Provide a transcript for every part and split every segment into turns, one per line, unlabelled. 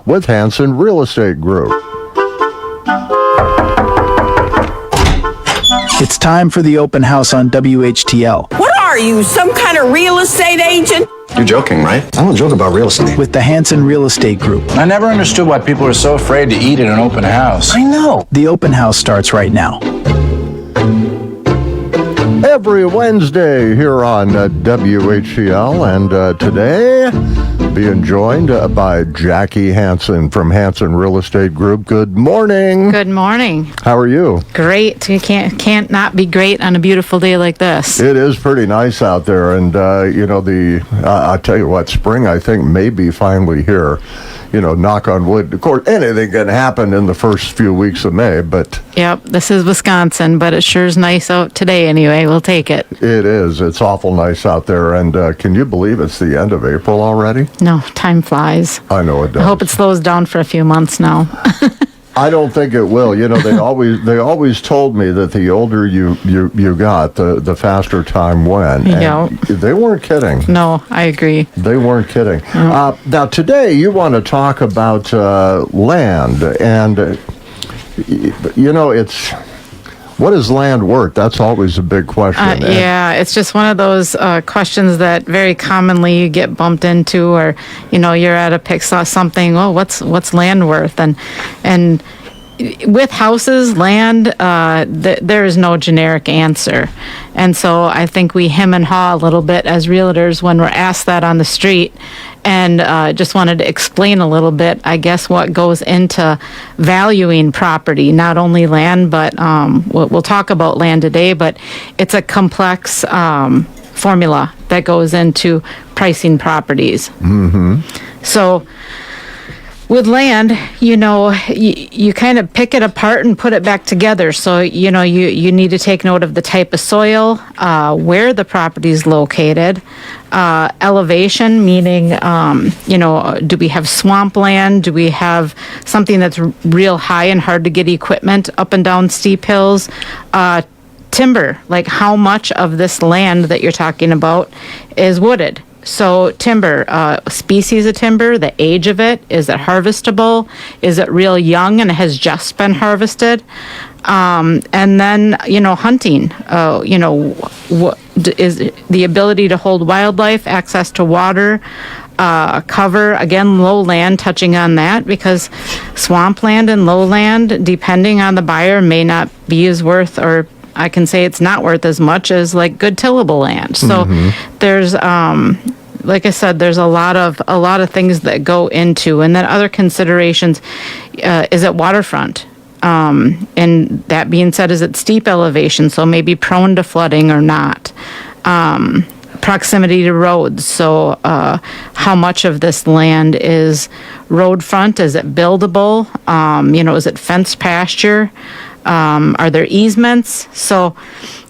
with Hanson Real Estate Group.
It's time for the open house on WHTL.
What are you, some kind of real estate agent?
You're joking, right? I don't joke about real estate.
With the Hanson Real Estate Group.
I never understood why people are so afraid to eat at an open house.
I know.
The open house starts right now.
Every Wednesday here on WHTL, and today being joined by Jackie Hanson from Hanson Real Estate Group. Good morning.
Good morning.
How are you?
Great. You can't not be great on a beautiful day like this.
It is pretty nice out there, and I'll tell you what, spring I think may be finally here. Knock on wood. Of course, anything can happen in the first few weeks of May, but...
Yep, this is Wisconsin, but it sure is nice out today anyway. We'll take it.
It is. It's awful nice out there, and can you believe it's the end of April already?
No, time flies.
I know it does.
I hope it slows down for a few months now.
I don't think it will. They always told me that the older you got, the faster time went.
Yeah.
They weren't kidding.
No, I agree.
They weren't kidding.
No.
Now, today you want to talk about land, and it's... What is land worth? That's always a big question.
Yeah, it's just one of those questions that very commonly you get bumped into, or you're at a pick something. Oh, what's land worth? And with houses, land, there is no generic answer. And so I think we hem and haw a little bit as realtors when we're asked that on the street. And just wanted to explain a little bit, I guess, what goes into valuing property, not only land, but we'll talk about land today, but it's a complex formula that goes into pricing properties. Mm-hmm. So with land, you kind of pick it apart and put it back together. So, you need to take note of the type of soil, where the property is located, elevation, meaning, do we have swampland? Do we have something that's real high and hard to get equipment up and down steep hills? Timber, like how much of this land that you're talking about is wooded? So timber, species of timber, the age of it, is it harvestable? Is it real young and has just been harvested? And then, hunting, what is the ability to hold wildlife, access to water, cover, again, lowland, touching on that, because swampland and lowland, depending on the buyer, may not be as worth, or I can say it's not worth as much as like good tillable land. So there's, like I said, there's a lot of things that go into, and then other considerations. Is it waterfront? And that being said, is it steep elevation? So maybe prone to flooding or not. Proximity to roads. So how much of this land is road front? Is it buildable? Is it fenced pasture? Are there easements? So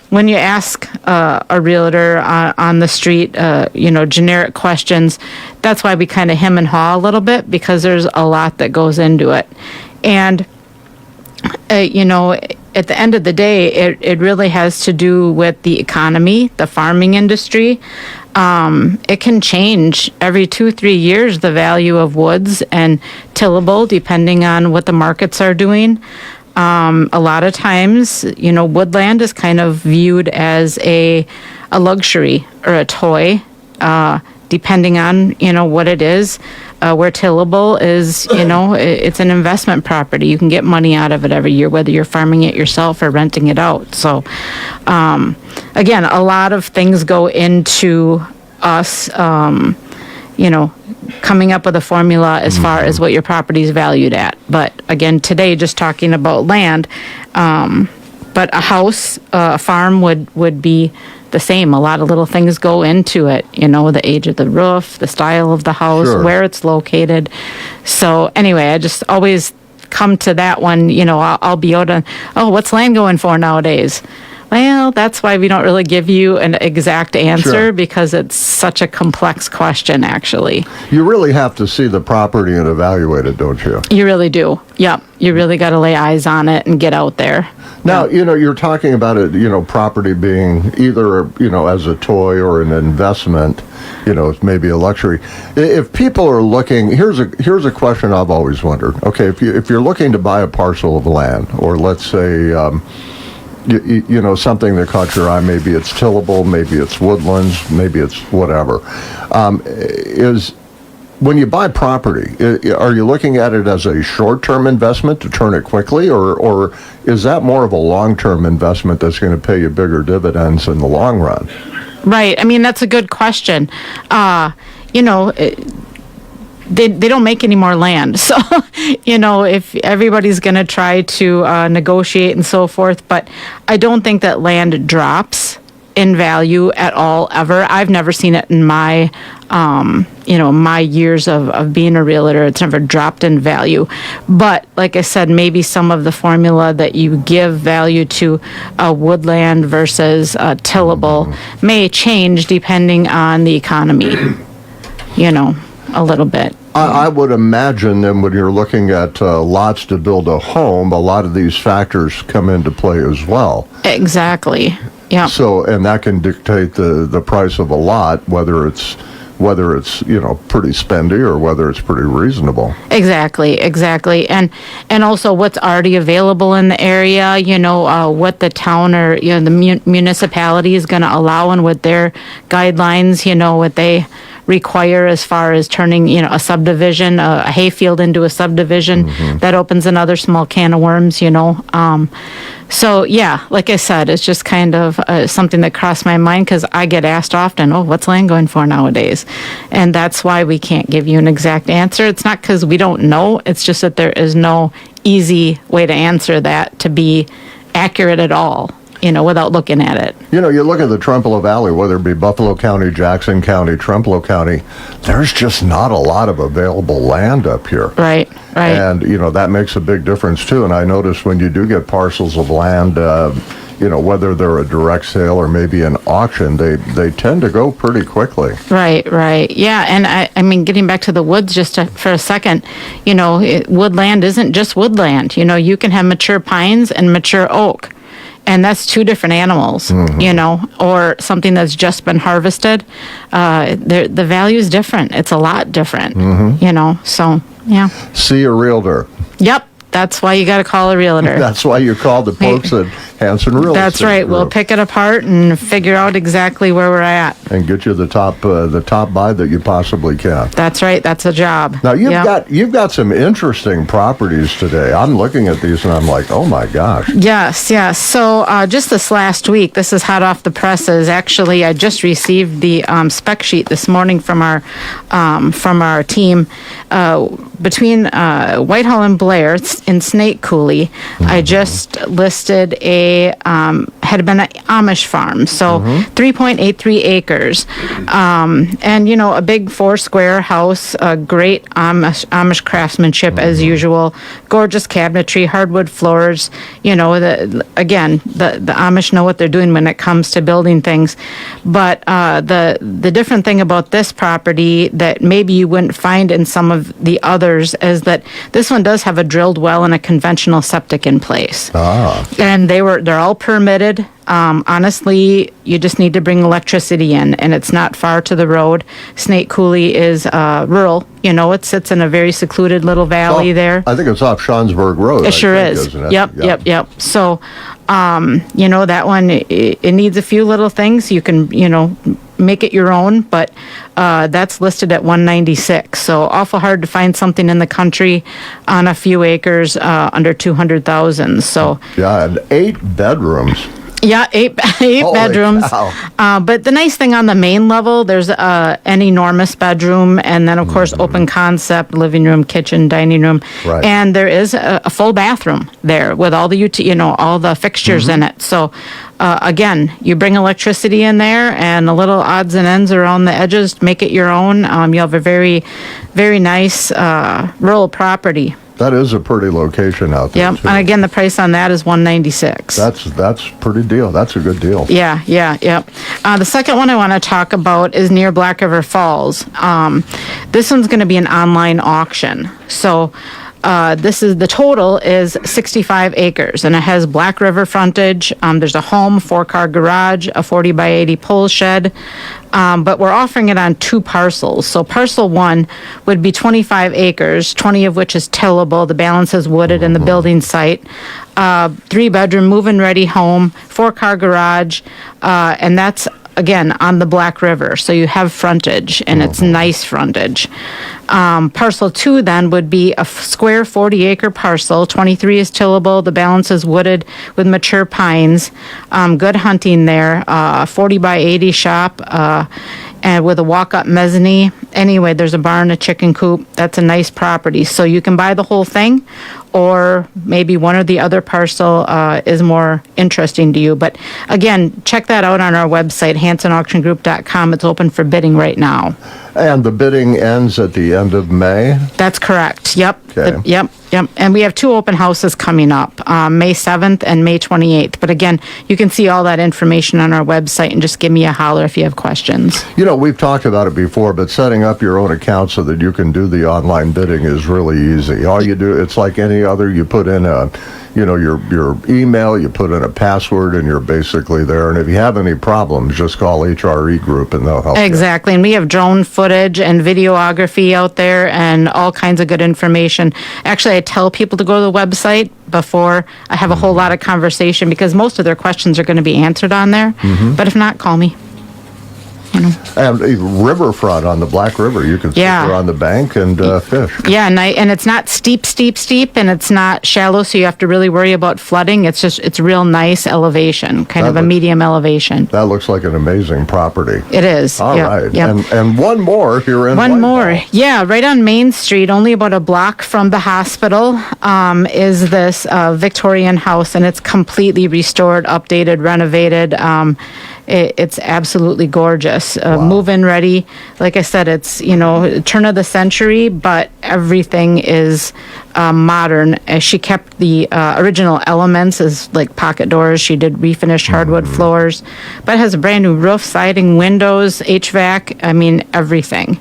when you ask a realtor on the street, generic questions, that's why we kind of hem and haw a little bit, because there's a lot that goes into it. And, at the end of the day, it really has to do with the economy, the farming industry. It can change every 2-3 years, the value of woods and tillable, depending on what the markets are doing. A lot of times, woodland is kind of viewed as a luxury or a toy, depending on, what it is. Where tillable is, it's an investment property. You can get money out of it every year, whether you're farming it yourself or renting it out. So, again, a lot of things go into us, coming up with a formula as far as what your property is valued at. But again, today, just talking about land, but a house, a farm would be the same. A lot of little things go into it, the age of the roof, the style of the house,
Sure.
where it's located. So anyway, I just always come to that one, I'll be out on, what's land going for nowadays? Well, that's why we don't really give you an exact answer
Sure.
because it's such a complex question, actually.
You really have to see the property and evaluate it, don't you?
You really do. Yep. You really got to lay eyes on it and get out there.
Now, you're talking about it, property being either, as a toy or an investment, it's maybe a luxury. If people are looking, here's a question I've always wondered. Okay, if you're looking to buy a parcel of land, or let's say, something that caught your eye, maybe it's tillable, maybe it's woodlands, maybe it's whatever, when you buy property, are you looking at it as a short-term investment to turn it quickly, or is that more of a long-term investment that's going to pay you bigger dividends in the long run?
Right. I mean, that's a good question. They don't make any more land. So, if everybody's going to try to negotiate and so forth, but I don't think that land drops in value at all, ever. I've never seen it in my, my years of being a realtor. It's never dropped in value. But like I said, maybe some of the formula that you give value to woodland versus tillable may change depending on the economy, a little bit.
I would imagine then when you're looking at lots to build a home, a lot of these factors come into play as well.
Exactly. Yeah.
So, and that can dictate the price of a lot, whether it's pretty spendy or whether it's pretty reasonable.
Exactly. And also what's already available in the area, what the town or the municipality is going to allow and what their guidelines, what they require as far as turning, a subdivision, a hayfield into a subdivision. That opens another small can of worms, So, yeah, like I said, it's just kind of something that crossed my mind because I get asked often, what's land going for nowadays? And that's why we can't give you an exact answer. It's not because we don't know. It's just that there is no easy way to answer that to be accurate at all, without looking at it.
You look at the Trempealeau Valley, whether it be Buffalo County, Jackson County, Trempealeau County, there's just not a lot of available land up here.
Right.
And, that makes a big difference, too. And I notice when you do get parcels of land, whether they're a direct sale or maybe an auction, they tend to go pretty quickly.
Right. Yeah, and I mean, getting back to the woods just for a second, woodland isn't just woodland. You can have mature pines and mature oak. And that's two different animals, or something that's just been harvested. The value is different. It's a lot different, so, yeah.
See a realtor.
Yep. That's why you got to call a realtor.
That's why you call the folks at Hanson Real Estate.
That's right.
Group.
We'll pick it apart and figure out exactly where we're at.
And get you the top buy that you possibly can.
That's right. That's a job.
Now you've got some interesting properties today. I'm looking at these and I'm like, oh my gosh.
Yes. So just this last week, this is hot off the presses. Actually, I just received the spec sheet this morning from our team. Between Whitehall and Blair in Snake Coulee, I just listed had been an Amish farm, so 3.83 acres, and a big 4-square house, great Amish craftsmanship as usual, gorgeous cabinetry, hardwood floors. The Amish know what they're doing when it comes to building things, but the different thing about this property that maybe you wouldn't find in some of the others is that this one does have a drilled well and a conventional septic in place. And they're all permitted. Honestly, you just need to bring electricity in, and it's not far to the road. Snake Coulee is rural. It sits in a very secluded little valley there.
I think it's off Schonsberg Road.
It sure is.
Isn't it?
Yep. So, that one, it needs a few little things. You can, make it your own, but that's listed at $196. So awful hard to find something in the country on a few acres under $200,000. So
yeah, and 8 bedrooms.
Yeah, eight bedrooms. But the nice thing on the main level, there's an enormous bedroom, and then of course open concept, living room, kitchen, dining room, and there is a full bathroom there with all the all the fixtures in it. So again, you bring electricity in there and a little odds and ends around the edges to make it your own. You have a very, very nice rural property.
That is a pretty location out there.
Yep.
too.
And again, the price on that is $196.
That's pretty deal. That's a good deal.
Yeah. The second one I want to talk about is near Black River Falls. This one's going to be an online auction. So the total is 65 acres, and it has Black River frontage. There's a home, 4-car garage, a 40 by 80 pole shed. But we're offering it on 2 parcels. So parcel 1 would be 25 acres, 20 of which is tillable. The balance is wooded in the building site. 3-bedroom, move-in ready home, 4-car garage, and that's again on the Black River, so you have frontage, and it's nice frontage. Parcel 2 then would be a square 40-acre parcel. 23 is tillable. The balance is wooded with mature pines. Good hunting there. 40 by 80 shop, and with a walk-up mezzanine. Anyway, there's a barn, a chicken coop. That's a nice property. So you can buy the whole thing, or maybe one or the other parcel is more interesting to you. But again, check that out on our website, hansonauctiongroup.com. It's open for bidding right now.
And the bidding ends at the end of May?
That's correct. Yep.
Okay.
Yep. And we have 2 open houses coming up, May 7th and May 28th. But again, you can see all that information on our website, and just give me a holler if you have questions.
You know, we've talked about it before, but setting up your own account so that you can do the online bidding is really easy. All you do, it's like any other, you put in your email, you put in a password, and you're basically there. And if you have any problems, just call HRE Group and they'll help you.
Exactly. And we have drone footage and videography out there and all kinds of good information. Actually, I tell people to go to the website before I have a whole lot of conversation, because most of their questions are going to be answered on there. But if not, call me.
And a riverfront on the Black River, you can sit there on the bank and fish.
Yeah, and it's not steep, and it's not shallow, so you have to really worry about flooding. It's real nice elevation, kind of a medium elevation.
That looks like an amazing property.
It is.
All right.
Yep.
And one more here in
One
Whitehall.
more. Yeah, right on Main Street, only about a block from the hospital, is this Victorian house, and it's completely restored, updated, renovated. It's absolutely gorgeous. Move-in ready. Like I said, it's, turn of the century, but everything is modern. She kept the original elements as like pocket doors. She did refinished hardwood floors, but it has a brand new roof, siding, windows, HVAC. I mean, everything.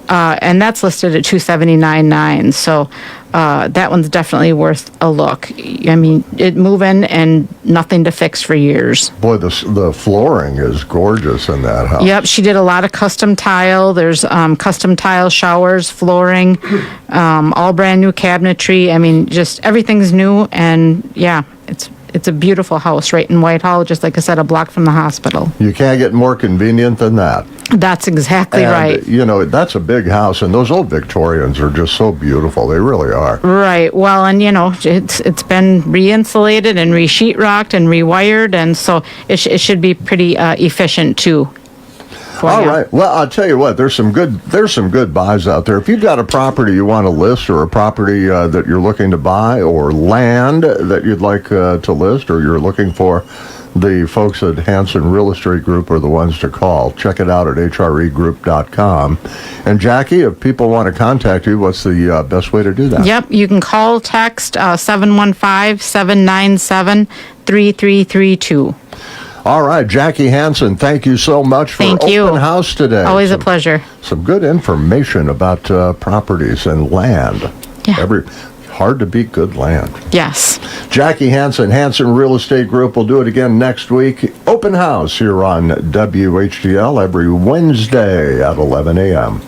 And that's listed at $279,900. So that one's definitely worth a look. I mean, it move in and nothing to fix for years.
Boy, the flooring is gorgeous in that house.
Yep, she did a lot of custom tile. There's custom tile showers, flooring, all brand new cabinetry. I mean, just everything's new, and yeah, it's a beautiful house right in Whitehall, just like I said, a block from the hospital.
You can't get more convenient than that.
That's exactly right.
That's a big house, and those old Victorians are just so beautiful. They really are.
Right. Well, and it's been re-insulated and re-sheetrocked and rewired, and so it should be pretty efficient too.
All right. Well, I'll tell you what. There's some good buys out there. If you've got a property you want to list, or a property that you're looking to buy, or land that you'd like to list, or you're looking for, the folks at Hanson Real Estate Group are the ones to call. Check it out at hregroup.com. And Jackie, if people want to contact you, what's the best way to do that?
Yep. You can call, text 715-797-3332.
All right, Jackie Hanson, thank you so much for open house today.
Always a pleasure.
Some good information about properties and land.
Yeah.
Hard to beat good land.
Yes.
Jackie Hanson, Hanson Real Estate Group. We'll do it again next week. Open house here on WHTL every Wednesday at 11 a.m.